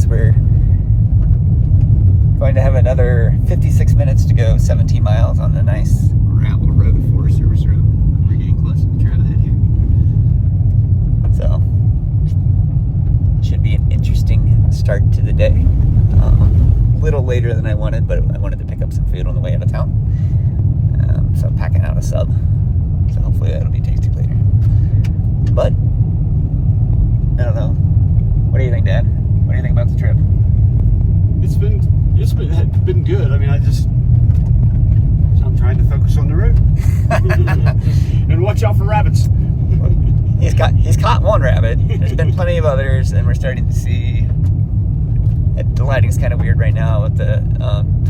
minutes. We're going to have another 56 minutes to go 17 miles on a nice gravel road, Forest Service road. We're getting close to the trailhead here. So, should be an interesting start to the day. A little later than I wanted, but I wanted to pick up some food on the way out of town. So I'm packing out a sub. So hopefully that'll be tasty later. But, I don't know. What do you think, Dad? What do you think about the trip? It's been good. I mean, I'm trying to focus on the road and watch out for rabbits. He's caught one rabbit. There's been plenty of others, and we're starting to see. The lighting's kind of weird right now with the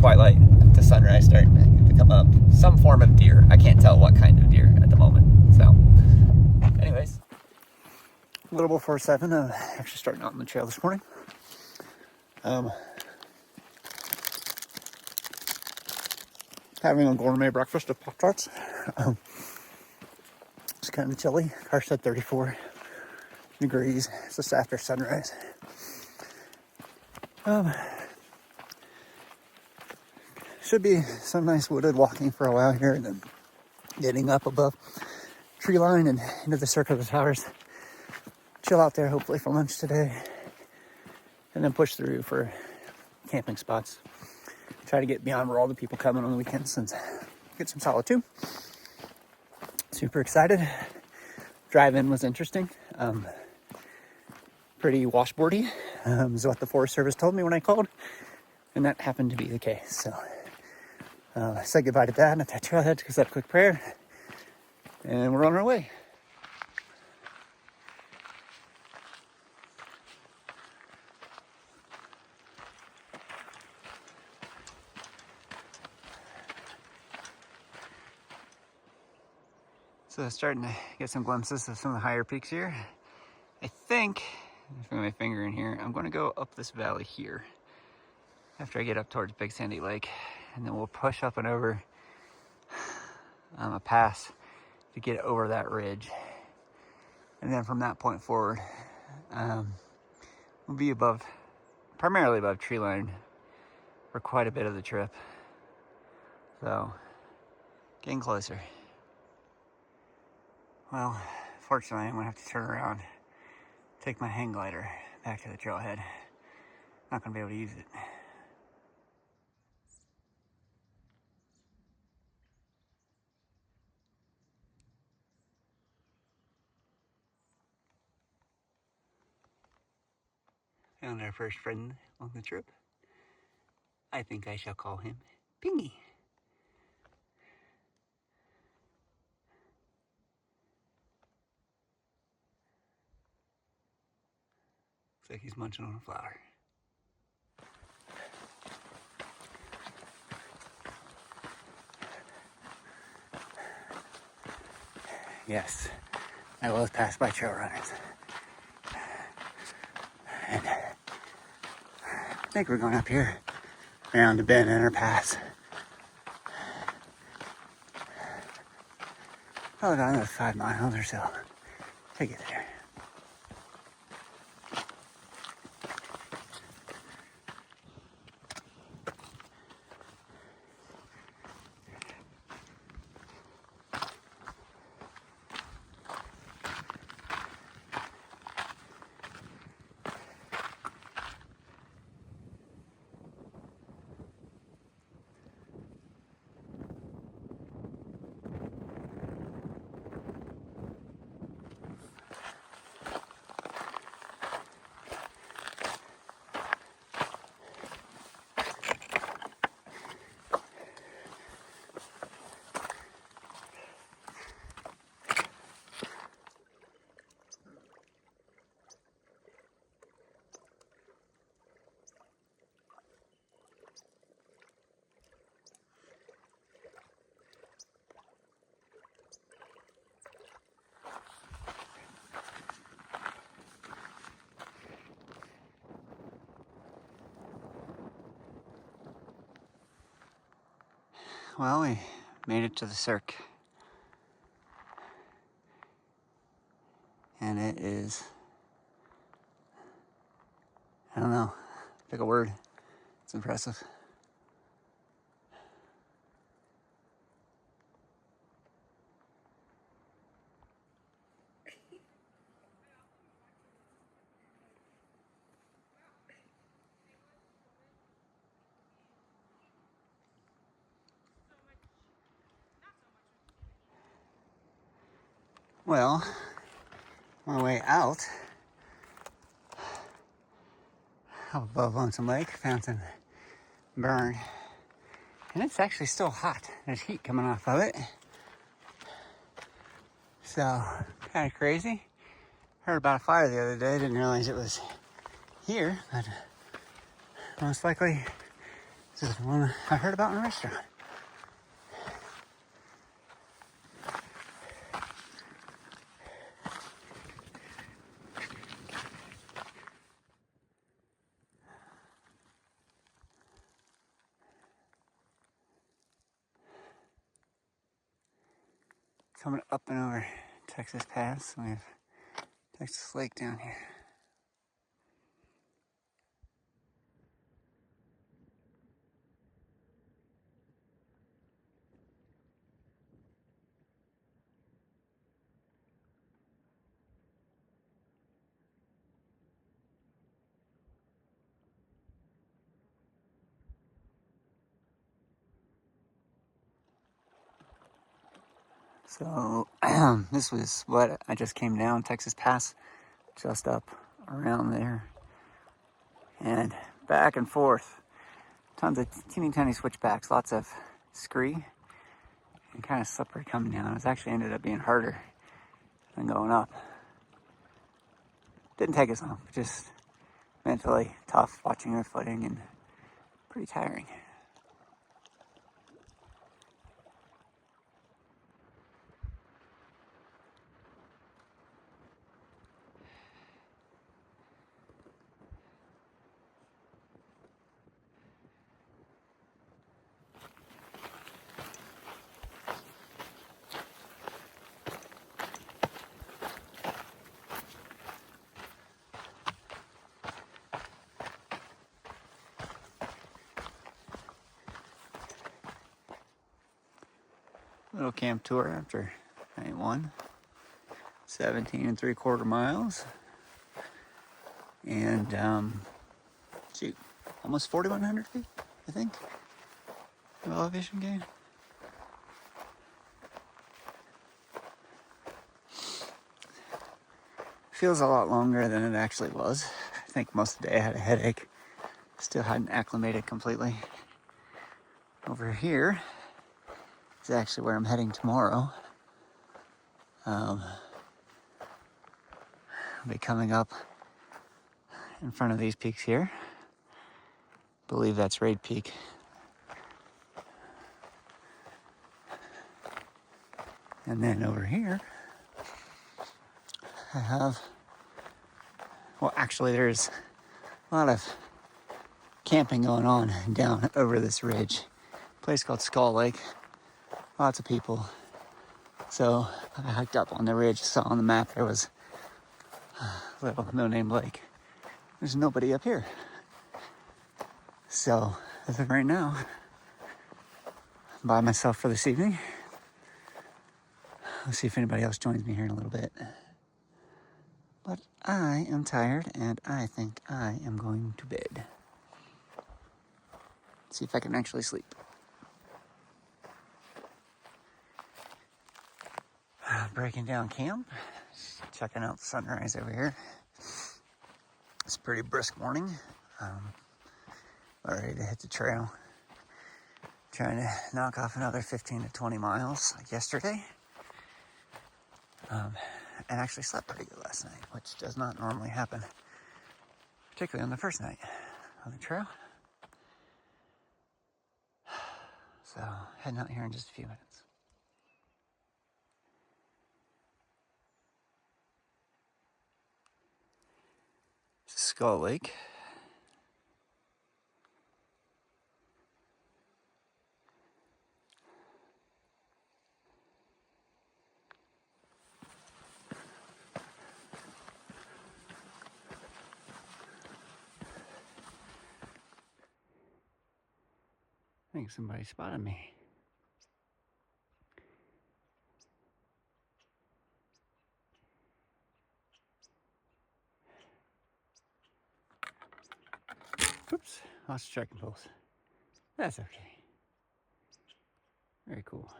twilight to sunrise starting to come up. Some form of deer. I can't tell what kind of deer at the moment. So, anyways, a little before 7. Actually starting out on the trail this morning. Having a gourmet breakfast of Pop-Tarts. It's kind of chilly. Car said 34 degrees. It's just after sunrise. Should be some nice wooded walking for a while here, and then getting up above tree line and into the circle of the towers. Chill out there, hopefully for lunch today, and then push through for camping spots. Try to get beyond where all the people come in on the weekends and get some solitude. Super excited. Drive-in was interesting. Pretty washboardy, is what the Forest Service told me when I called, and that happened to be the case. So I said goodbye to Dad at that trailhead, because I had a quick prayer, and we're on our way. So starting to get some glimpses of some of the higher peaks here. I think, if I put my finger in here, I'm going to go up this valley here after I get up towards Big Sandy Lake, and then we'll push up and over a pass to get over that ridge. And then from that point forward, we'll be primarily above tree line for quite a bit of the trip. So, getting closer. Well, fortunately, I'm going to have to turn around, take my hang glider back to the trailhead. Not going to be able to use it. Found our first friend on the trip. I think I shall call him Pingy. Looks like he's munching on a flower. Yes, I was passed by trail runners. And I think we're going up here around the bend in our pass. Probably got another 5 miles or so to get there. Well, we made it to the cirque. And it is, I don't know, Pick a word. It's impressive. Well, on my way out above Lonesome Lake, found some burn. And it's actually still hot. There's heat coming off of it. So, kind of crazy. Heard about a fire the other day. Didn't realize it was here, but most likely this is the one I heard about in a restaurant. Coming up and over Texas Pass, we have Texas Lake down here. So this was what I just came down Texas Pass, just up around there, and back and forth. Tons of teeny tiny switchbacks, lots of scree, and kind of slippery coming down. It actually ended up being harder than going up. Didn't take as long, just mentally tough watching your footing and pretty tiring. Little camp tour after night one. 17 3/4 miles. And, almost 4,100 feet, I think, of elevation gain. Feels a lot longer than it actually was. I think most of the day I had a headache. Still hadn't acclimated completely. Over here is actually where I'm heading tomorrow. I'll be coming up in front of these peaks here. I believe that's Raid Peak. And then over here, I have, well, actually there's a lot of camping going on down over this ridge. A place called Skull Lake. Lots of people. So I hiked up on the ridge, saw on the map there was a little no-name lake. There's nobody up here. So as of right now, I'm by myself for this evening. I'll see if anybody else joins me here in a little bit. But I am tired and I think I am going to bed. See if I can actually sleep. Breaking down camp, checking out the sunrise over here. It's a pretty brisk morning. Ready to hit the trail. Trying to knock off another 15 to 20 miles like yesterday. And actually slept pretty good last night, which does not normally happen, particularly on the first night on the trail. So, heading out here in just a few minutes. Skull Lake. think somebody spotted me. Oops, lost the tracking poles. That's okay. Very cool.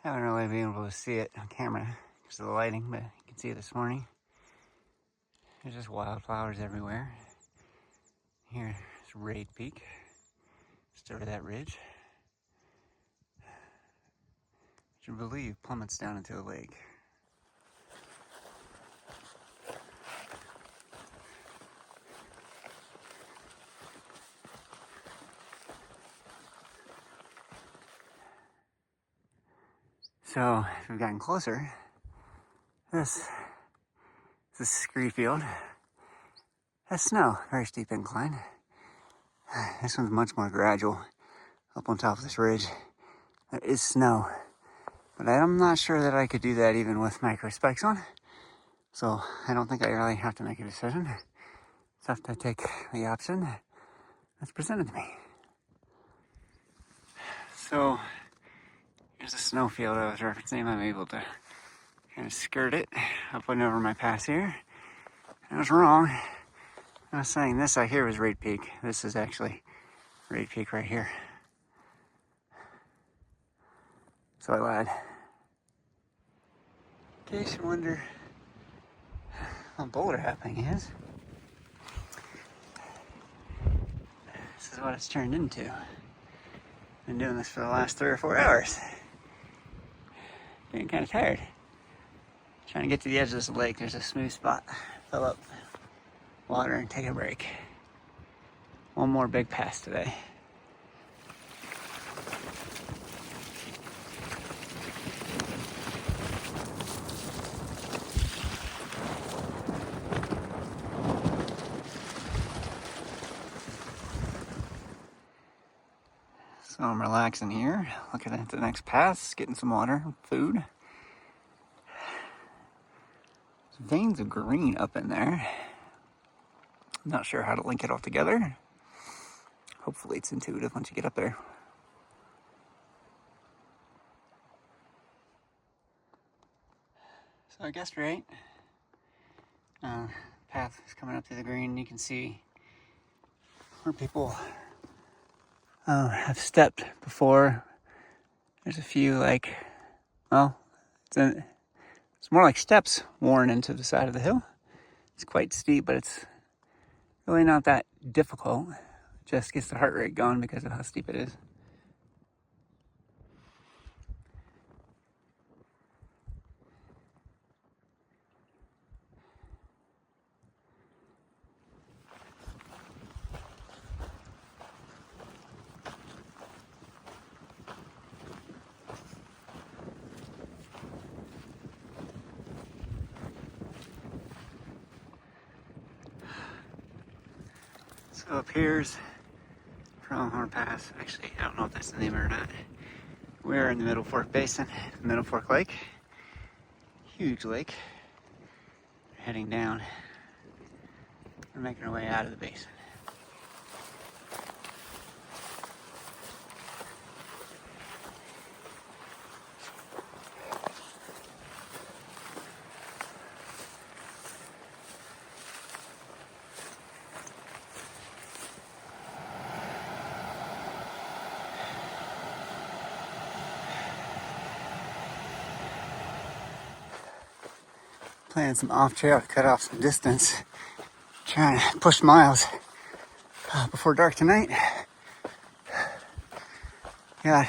Haven't really been able to see it on camera because of the lighting, but you can see it this morning. There's just wildflowers everywhere. Here's Raid Peak, just over that ridge, which I believe plummets down into a lake. So, if we've gotten closer, this is scree field. That's snow, very steep incline. This one's much more gradual. Up on top of this ridge, there is snow. But I'm not sure that I could do that even with micro spikes on. So I don't think I really have to make a decision. Just have to take the option that's presented to me. So here's the snow field I was referencing. I'm able to kind of skirt it up and over my pass here. I was wrong. I was saying this out here was Raid Peak. This is actually Raid Peak right here. So I lied. In case you wonder what boulder happening is, this is what it's turned into. Been doing this for the last 3 or 4 hours. Getting kind of tired. Trying to get to the edge of this lake. There's a smooth spot. Fill up water and take a break. One more big pass today. So I'm relaxing here, looking at the next pass, getting some water, food. Some veins of green up in there. I'm not sure how to link it all together. Hopefully it's intuitive once you get up there. So I guessed right. Path is coming up through the green. You can see where people have stepped before. There's a few it's more like steps worn into the side of the hill. It's quite steep, but it's really not that difficult. Just gets the heart rate going because of how steep it is. So up here's Pronghorn Pass. Actually, I don't know if that's the name or not. We're in the Middle Fork Basin, Middle Fork Lake. Huge lake. We're heading down. We're making our way out of the basin. Playing some off trail to cut off some distance. Trying to push miles before dark tonight. Got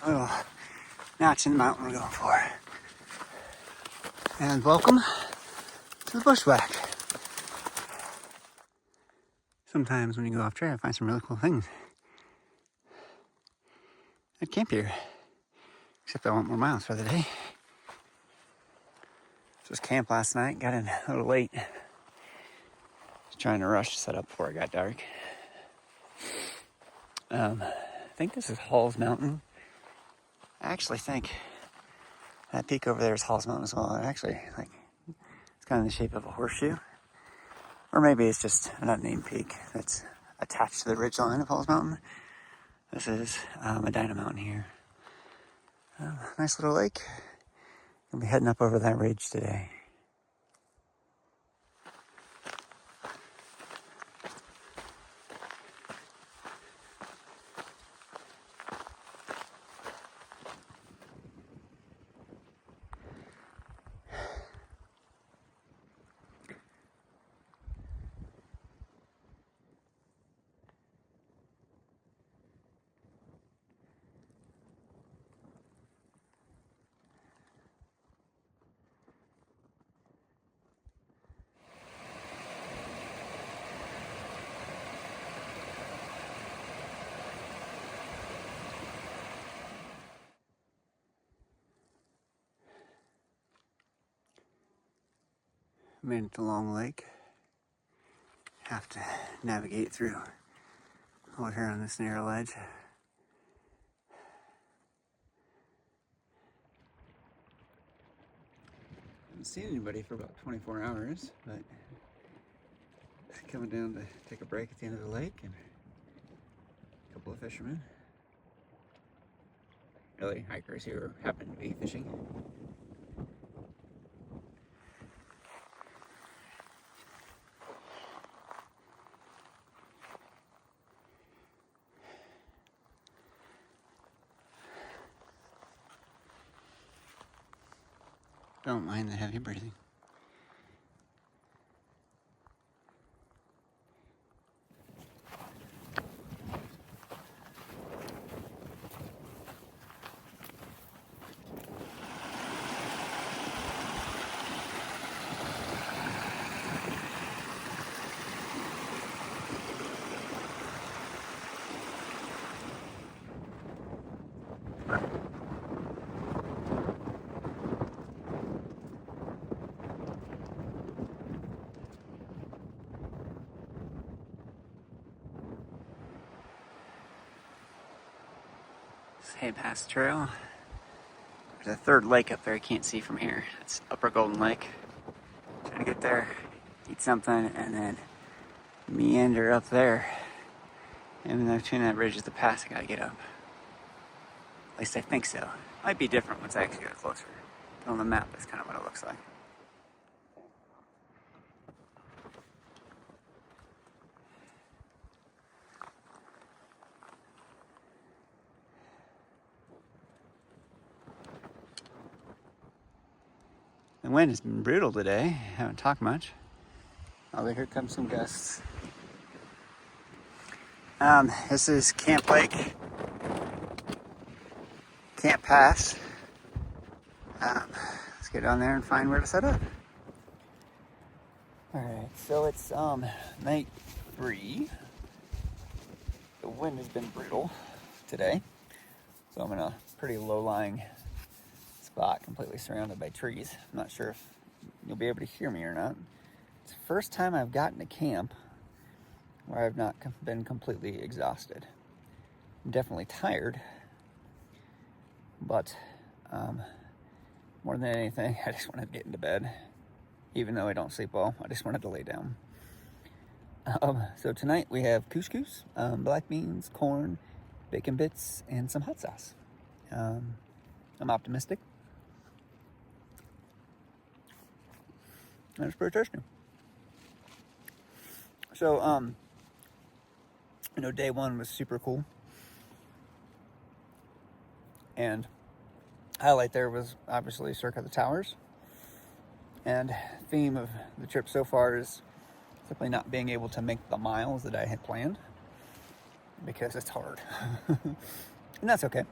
a little notch in the mountain we're going for. And welcome to the bushwhack. Sometimes when you go off trail, I find some really cool things. I'd camp here, except I want more miles for the day. Just camped last night, got in a little late. Was trying to rush to set up before it got dark. I think this is Halls Mountain. I actually think that peak over there is Halls Mountain as well. It actually, it's kind of the shape of a horseshoe. Or maybe it's just an unnamed peak that's attached to the ridgeline of Halls Mountain. This is Medina Mountain here. Nice little lake. I'll be heading up over that ridge today. Made it to Long Lake. Have to navigate through over here on this narrow ledge. Haven't seen anybody for about 24 hours, but coming down to take a break at the end of the lake, and a couple of fishermen. Really, hikers who happen to be fishing. Don't mind the heavy breathing. Head past the trail. There's a third lake up there you can't see from here. It's Upper Golden Lake. Trying to get there, eat something, and then meander up there. And then between that ridge is the pass I gotta get up. At least I think so. Might be different once I actually get closer. On the map, that's kind of what it looks like. The wind has been brutal today. Haven't talked much. Oh, here comes some gusts. This is Camp Lake, Camp Pass. Let's get down there and find where to set up. All right, so it's night 3. The wind has been brutal today, so I'm in a pretty low-lying spot, completely surrounded by trees. I'm not sure if you'll be able to hear me or not. It's the first time I've gotten to camp where I've not been completely exhausted. I'm definitely tired, but more than anything, I just wanted to get into bed. Even though I don't sleep well, I just wanted to lay down. So tonight we have couscous, black beans, corn, bacon bits, and some hot sauce. I'm optimistic. And it's pretty tasty. So, day 1 was super cool. And highlight there was obviously Circa the Towers. And theme of the trip so far is simply not being able to make the miles that I had planned, because it's hard. And that's okay.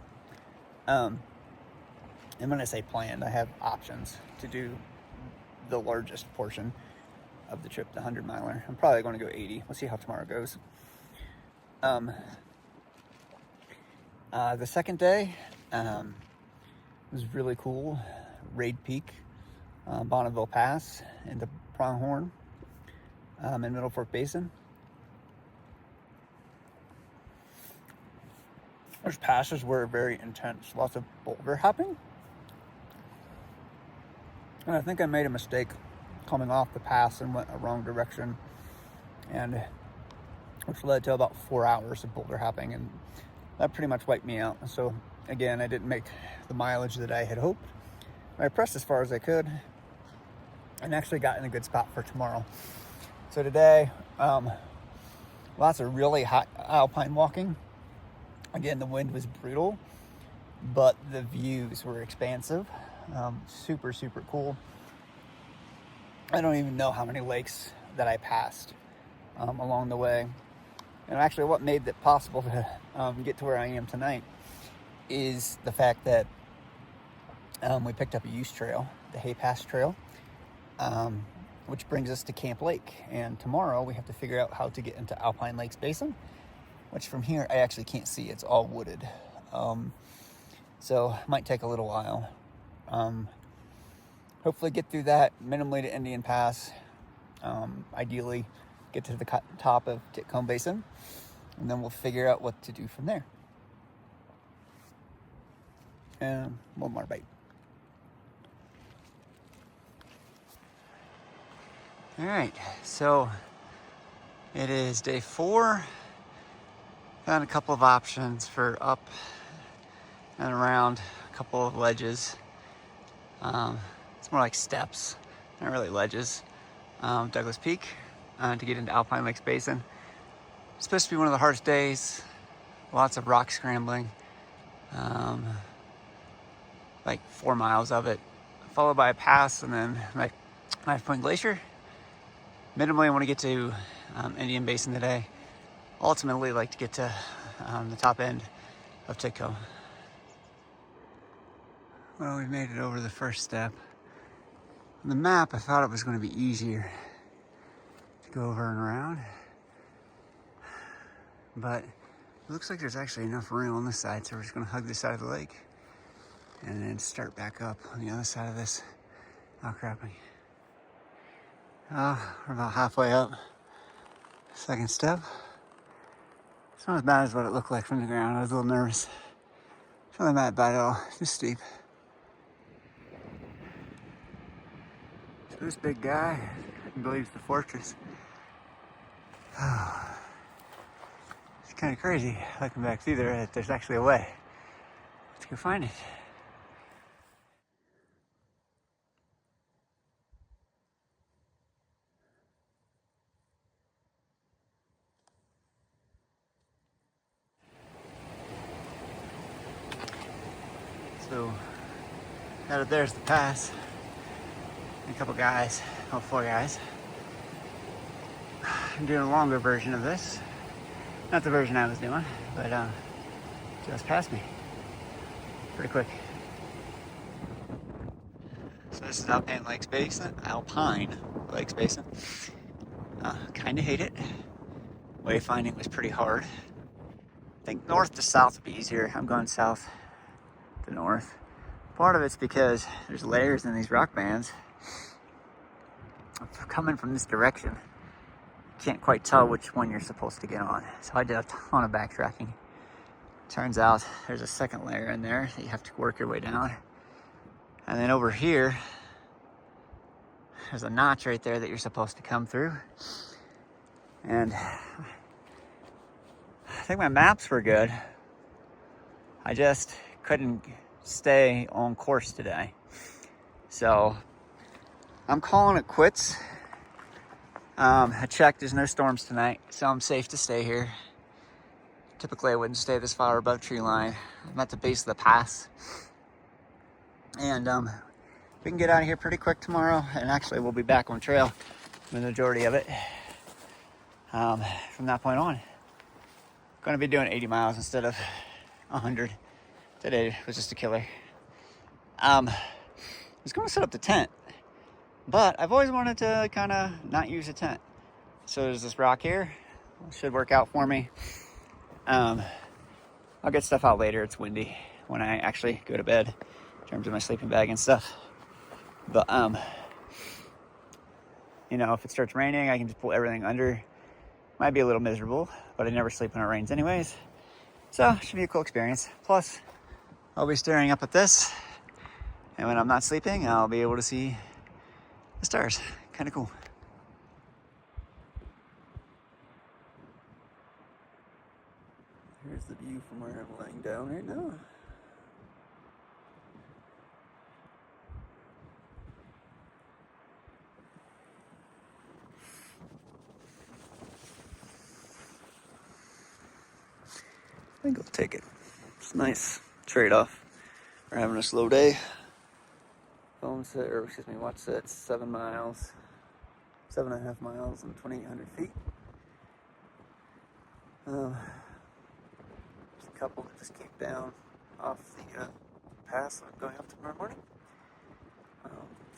And when I say planned, I have options to do the largest portion of the trip, the 100-miler. I'm probably going to go 80. We'll see how tomorrow goes. The second day was really cool. Raid Peak, Bonneville Pass, into Pronghorn, in Middle Fork Basin. Those passes were very intense. Lots of boulder hopping. And I think I made a mistake coming off the pass and went a wrong direction, and which led to about 4 hours of boulder hopping, and that pretty much wiped me out. So again, I didn't make the mileage that I had hoped. I pressed as far as I could and actually got in a good spot for tomorrow. So today, lots of really hot alpine walking. Again, the wind was brutal, but the views were expansive. Super, super cool. I don't even know how many lakes that I passed along the way. And actually what made it possible to get to where I am tonight is the fact that we picked up a use trail, the Hay Pass Trail, which brings us to Camp Lake. And tomorrow we have to figure out how to get into Alpine Lakes Basin, which from here I actually can't see. It's all wooded. So it might take a little while. Hopefully get through that minimally to Indian Pass. Ideally get to the top of Titcomb Basin, and then we'll figure out what to do from there. And one more bite. All right, so it is day 4. Found a couple of options for up and around a couple of ledges. It's more like steps, not really ledges. Douglas Peak to get into Alpine Lakes Basin. It's supposed to be one of the hardest days. Lots of rock scrambling. Like 4 miles of it, followed by a pass, and then like Knife Point Glacier. Minimally, I want to get to Indian Basin today. Ultimately, like to get to the top end of Titcomb. Well, we made it over the first step. On the map, I thought it was going to be easier to go over and around, but it looks like there's actually enough room on this side, so we're just going to hug this side of the lake and then start back up on the other side of this outcropping. We're about halfway up. Second step. It's not as bad as what it looked like from the ground. I was a little nervous. It's not that bad at all. It's just steep. So this big guy, I believe, is the fortress. It's kind of crazy looking back through there that there's actually a way. Let's go find it. So, out of there's the pass. And a couple guys, well, 4 guys. I'm doing a longer version of this. Not the version I was doing, but just past me. Pretty quick. So this is Alpine Lakes Basin. Kind of hate it. Wayfinding was pretty hard. I think north to south would be easier. I'm going south to north. Part of it's because there's layers in these rock bands. Coming from this direction, you can't quite tell which one you're supposed to get on. So I did a ton of backtracking. Turns out there's a second layer in there that you have to work your way down. And then over here, there's a notch right there that you're supposed to come through. And I think my maps were good. I just couldn't stay on course today. So I'm calling it quits. I checked, there's no storms tonight, so I'm safe to stay here. Typically I wouldn't stay this far above tree line. I'm at the base of the pass. And we can get out of here pretty quick tomorrow, and actually we'll be back on trail the majority of it from that point on. Going to be doing 80 miles instead of 100. Today was just a killer. I was going to set up the tent, But I've always wanted to kind of not use a tent. So there's this rock here. Should work out for me. I'll get stuff out later. It's windy when I actually go to bed in terms of my sleeping bag and stuff. But, you know, if it starts raining, I can just pull everything under. Might be a little miserable, but I never sleep when it rains anyways. So it should be a cool experience. Plus, I'll be staring up at this. And when I'm not sleeping, I'll be able to see the stars. Kind of cool. Here's the view from where I'm lying down right now. I think I'll take it. It's a nice trade-off. We're having a slow day. Phone set, or excuse me, watch set 7 miles, 7.5 miles and 2,800 feet. There's a couple that just came down off the pass I'm going up tomorrow morning.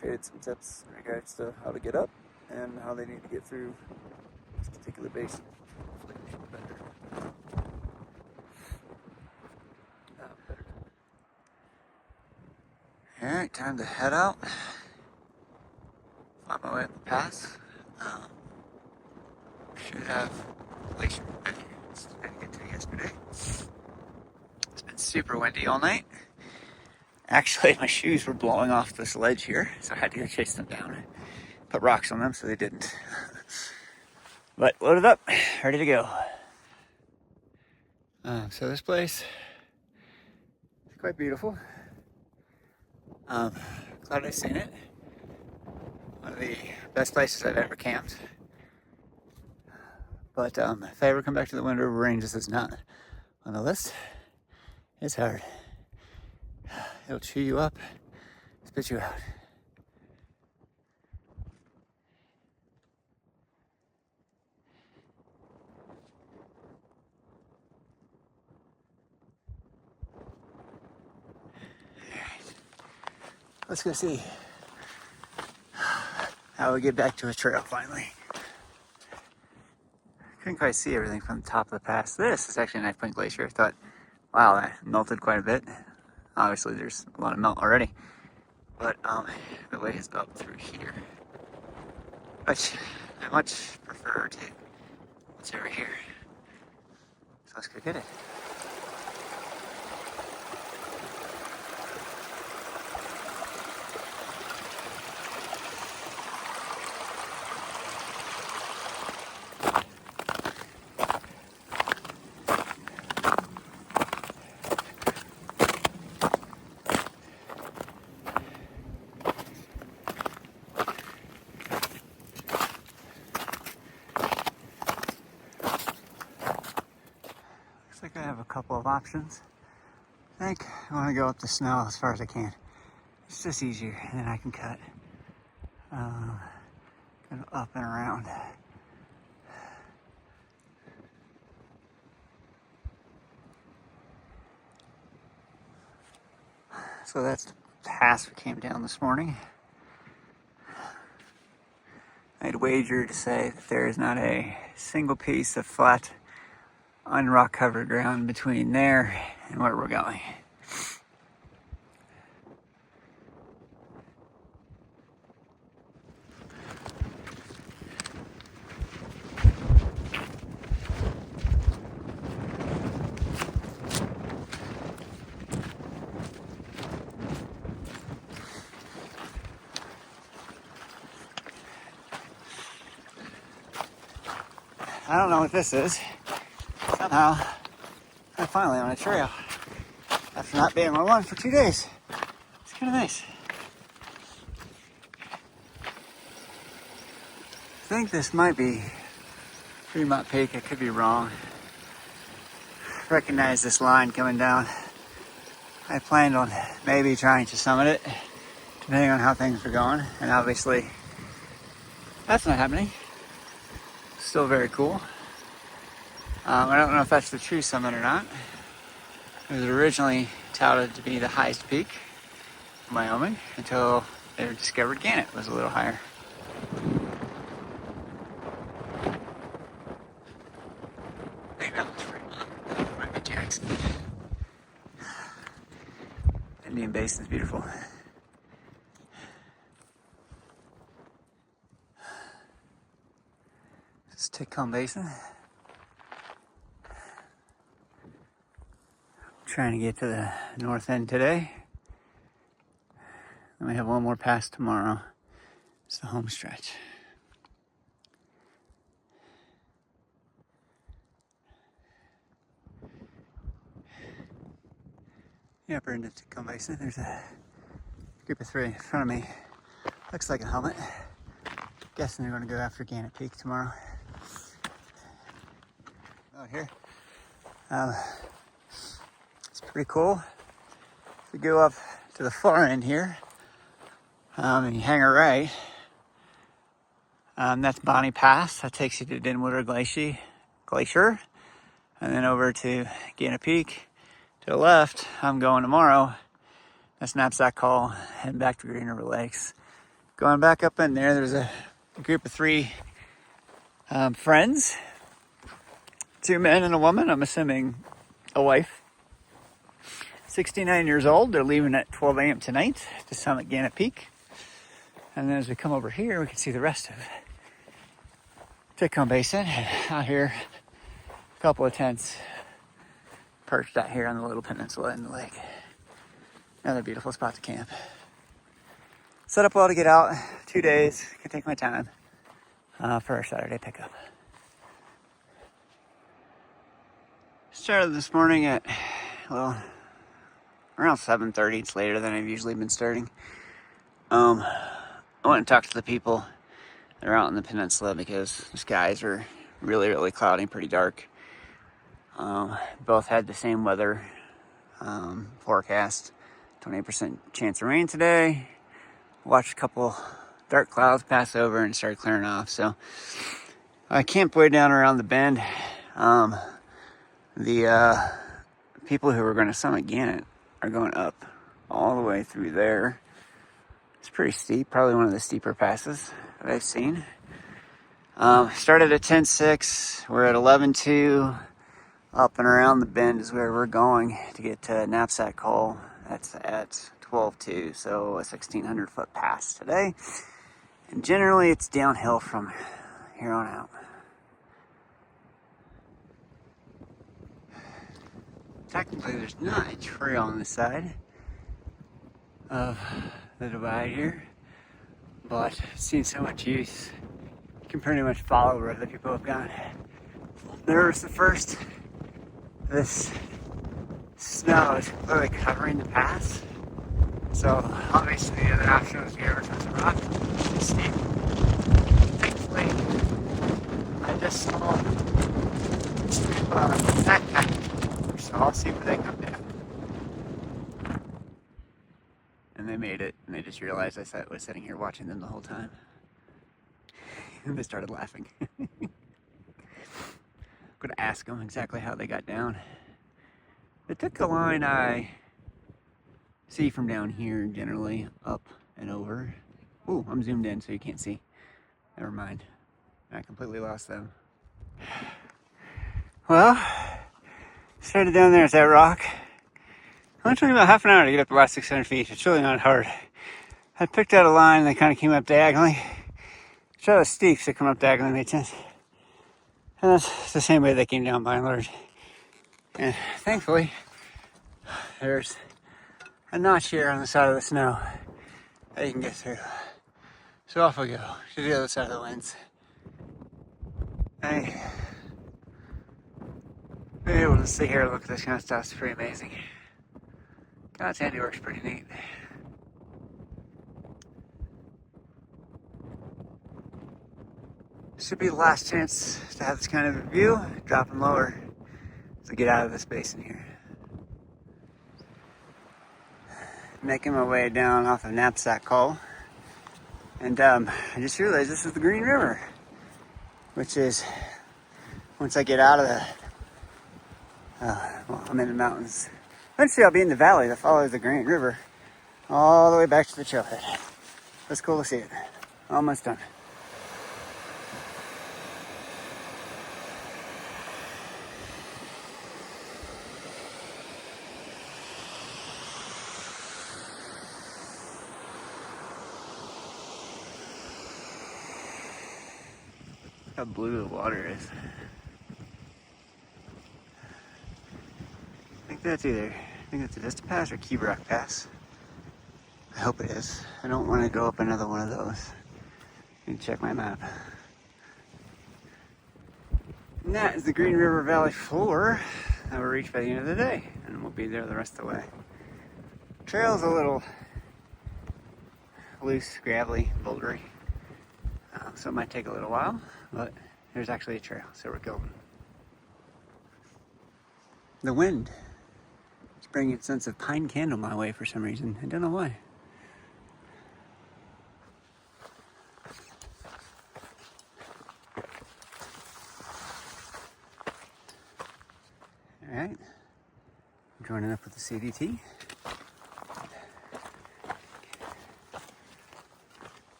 Traded some tips in regards to how to get up and how they need to get through this particular basin. Hopefully we should be better. Alright, time to head out. On my way up the pass. Should have glacier ready. I didn't get to yesterday. It's been super windy all night. Actually, my shoes were blowing off this ledge here, so I had to go chase them down. Put rocks on them so they didn't. But loaded up, ready to go. So this place is quite beautiful. Glad I've seen it. One of the best places I've ever camped. But if I ever come back to the Wind River Ranges, it's not on the list. It's hard. It'll chew you up, spit you out. Let's go see how we get back to a trail finally. Couldn't quite see everything from the top of the pass. This is actually a Knife Point Glacier. I thought, wow, that melted quite a bit. Obviously there's a lot of melt already. But the way is up through here. Which I much prefer to what's over here. So let's go get it. Looks like I have a couple of options. I think I want to go up the snow as far as I can. It's just easier, and then I can cut kind of up and around. So that's the pass we came down this morning. I'd wager to say that there is not a single piece of flat, unrock covered ground between there and where we're going. I don't know what this is. Somehow, I'm finally on a trail after not being on one for 2 days. It's kind of nice. I think this might be Fremont Peak. I could be wrong. Recognize this line coming down. I planned on maybe trying to summit it, depending on how things are going, and obviously that's not happening. Still very cool. I don't know if that's the true summit or not. It was originally touted to be the highest peak in Wyoming until they discovered Gannett was a little higher. Maybe that looks right. Might be Jackson. Indian Basin's beautiful. This is Dixon Basin. Trying to get to the north end today. Then we have one more pass tomorrow. It's the home stretch. The upper end of Dixon Basin, there's a group of 3 in front of me. Looks like a helmet. Guessing they're going to go after Gannett Peak tomorrow. Out here. It's pretty cool. If you go up to the far end here, and you hang a right, that's Bonnie Pass. That takes you to Dinwater Glacier, and then over to Gannett Peak. To the left, I'm going tomorrow. That's Knapsack Call, heading back to Green River Lakes. Going back up in there, there's a group of 3 friends. 2 men and a woman, I'm assuming a wife. 69 years old. They're leaving at 12 a.m. tonight to summit Gannett Peak. And then as we come over here, we can see the rest of Dixon Basin. Out here, a couple of tents perched out here on the little peninsula in the lake. Another beautiful spot to camp. Set up well to get out. 2 days. Can take my time for our Saturday pickup. Started this morning at, well, around 7:30. It's later than I've usually been starting. I went and talked to the people that are out in the peninsula because the skies are really, really cloudy, pretty dark. Both had the same weather forecast. 28% chance of rain today. Watched a couple dark clouds pass over and started clearing off. So I camped way down around the bend. The people who were going to summit Gannett are going up all the way through there. It's pretty steep, probably one of the steeper passes that I've seen. Started at 10:06, we're at 11:02. Up and around the bend is where we're going to get to Knapsack Call. That's at 12:02, so a 1,600 foot pass today. And generally it's downhill from here on out. Technically, there's not a trail on this side of the divide here, but I've seen so much use. You can pretty much follow where other people have gone. There's the first. This snow is completely covering the pass, so obviously the other option was to get over towards the rock. It's steep. Thankfully, I just saw backpack. So I'll see where they come down. And they made it, and they just realized I was sitting here watching them the whole time. And they started laughing. I'm gonna ask them exactly how they got down. They took the line I see from down here, generally up and over. Ooh, I'm zoomed in so you can't see. Never mind. I completely lost them. Well, started down there at that rock. It only took me about half an hour to get up the last 600 feet. It's really not hard. I picked out a line that kind of came up diagonally. It's rather steep, so it come up diagonally made sense. And that's the same way they came down by and large. And thankfully, there's a notch here on the side of the snow that you can get through. So off we go to the other side of the winds. Hey. Being able to sit here and look at this kind of stuff is pretty amazing. God's handiwork's pretty neat. Should be the last chance to have this kind of a view, dropping lower to get out of this basin here. Making my way down off of Knapsack Call. And I just realized this is the Green River, which is, once I get out of the well, I'm in the mountains. Eventually I'll be in the valley that follows the Green River all the way back to the trailhead. That's cool to see it. Almost done. How blue the water is. I think that's a Vista Pass or Key Rock Pass. I hope it is. I don't want to go up another one of those. Let me check my map. And that is the Green River Valley floor that we'll reach by the end of the day, and we'll be there the rest of the way. Trail's a little loose, gravelly, bouldery, so it might take a little while, but there's actually a trail, so we're going. The wind is bringing a sense of pine candle my way for some reason. I don't know why. All right, I'm joining up with the CDT.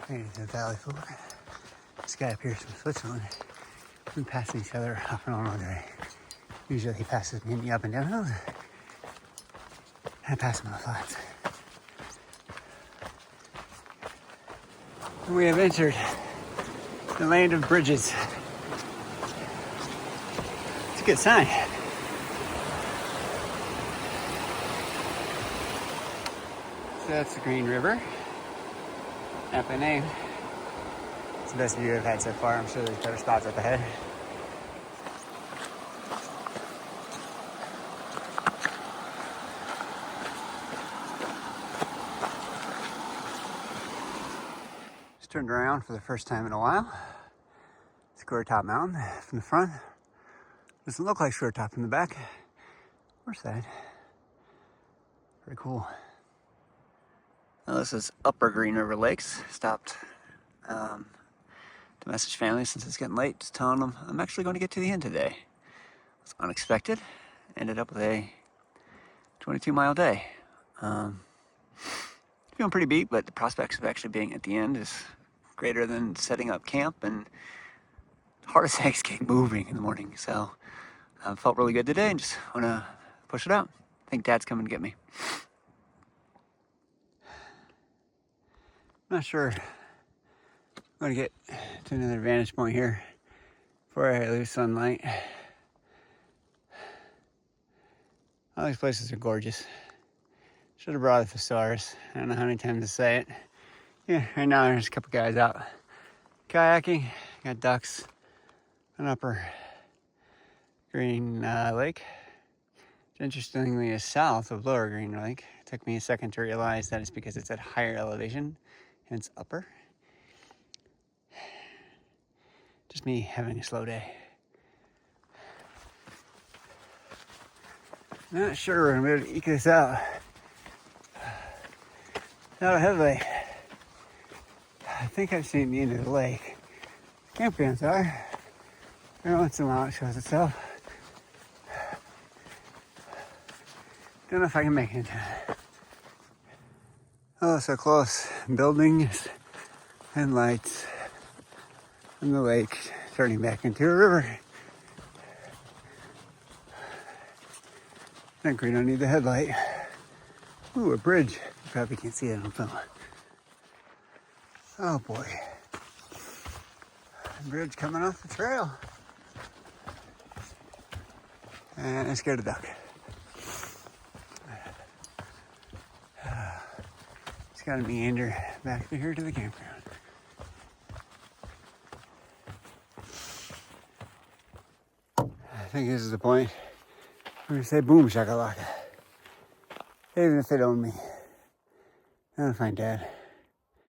Here's the valley floor. This guy up here is from Switzerland. We've been passing each other off and on all day. Usually he passes me in the up and down hills. And I pass him on the flats. And we have entered the land of bridges. It's a good sign. So that's the Green River. Aptly named. It's the best view I've had so far. I'm sure there's better spots up ahead. Just turned around for the first time in a while. Square Top Mountain from the front. Doesn't look like Square Top from the back or side. Pretty cool. Now this is Upper Green River Lakes. Stopped to message family since it's getting late, just telling them I'm actually going to get to the end today. It was unexpected. Ended up with a 22-mile day. Feeling pretty beat, but the prospects of actually being at the end is greater than setting up camp, and heart attacks keep moving in the morning. So I felt really good today and just want to push it out. I think Dad's coming to get me. Not sure. I'm going to get to another vantage point here before I lose sunlight. All these places are gorgeous. Should have brought a thesaurus. I don't know how many times to say it. Yeah, right now there's a couple guys out kayaking. Got ducks on Upper Green Lake. Which interestingly is south of Lower Green Lake. It took me a second to realize that it's because it's at higher elevation. Hence upper. Just me having a slow day. Not sure we're gonna be able to eke this out. Without a headlight. I think I've seen the end of the lake. Campgrounds are. Every once in a while it shows itself. Don't know if I can make it in time. Oh, so close. Buildings and lights and the lake turning back into a river. I think we don't need the headlight. Ooh, a bridge. You probably can't see it on film. Oh boy. A bridge coming off the trail. And I scared a duck. Gotta meander back to here to the campground. I think this is the point where we say boom shakalaka. Even if they don't own me. I'm gonna find Dad.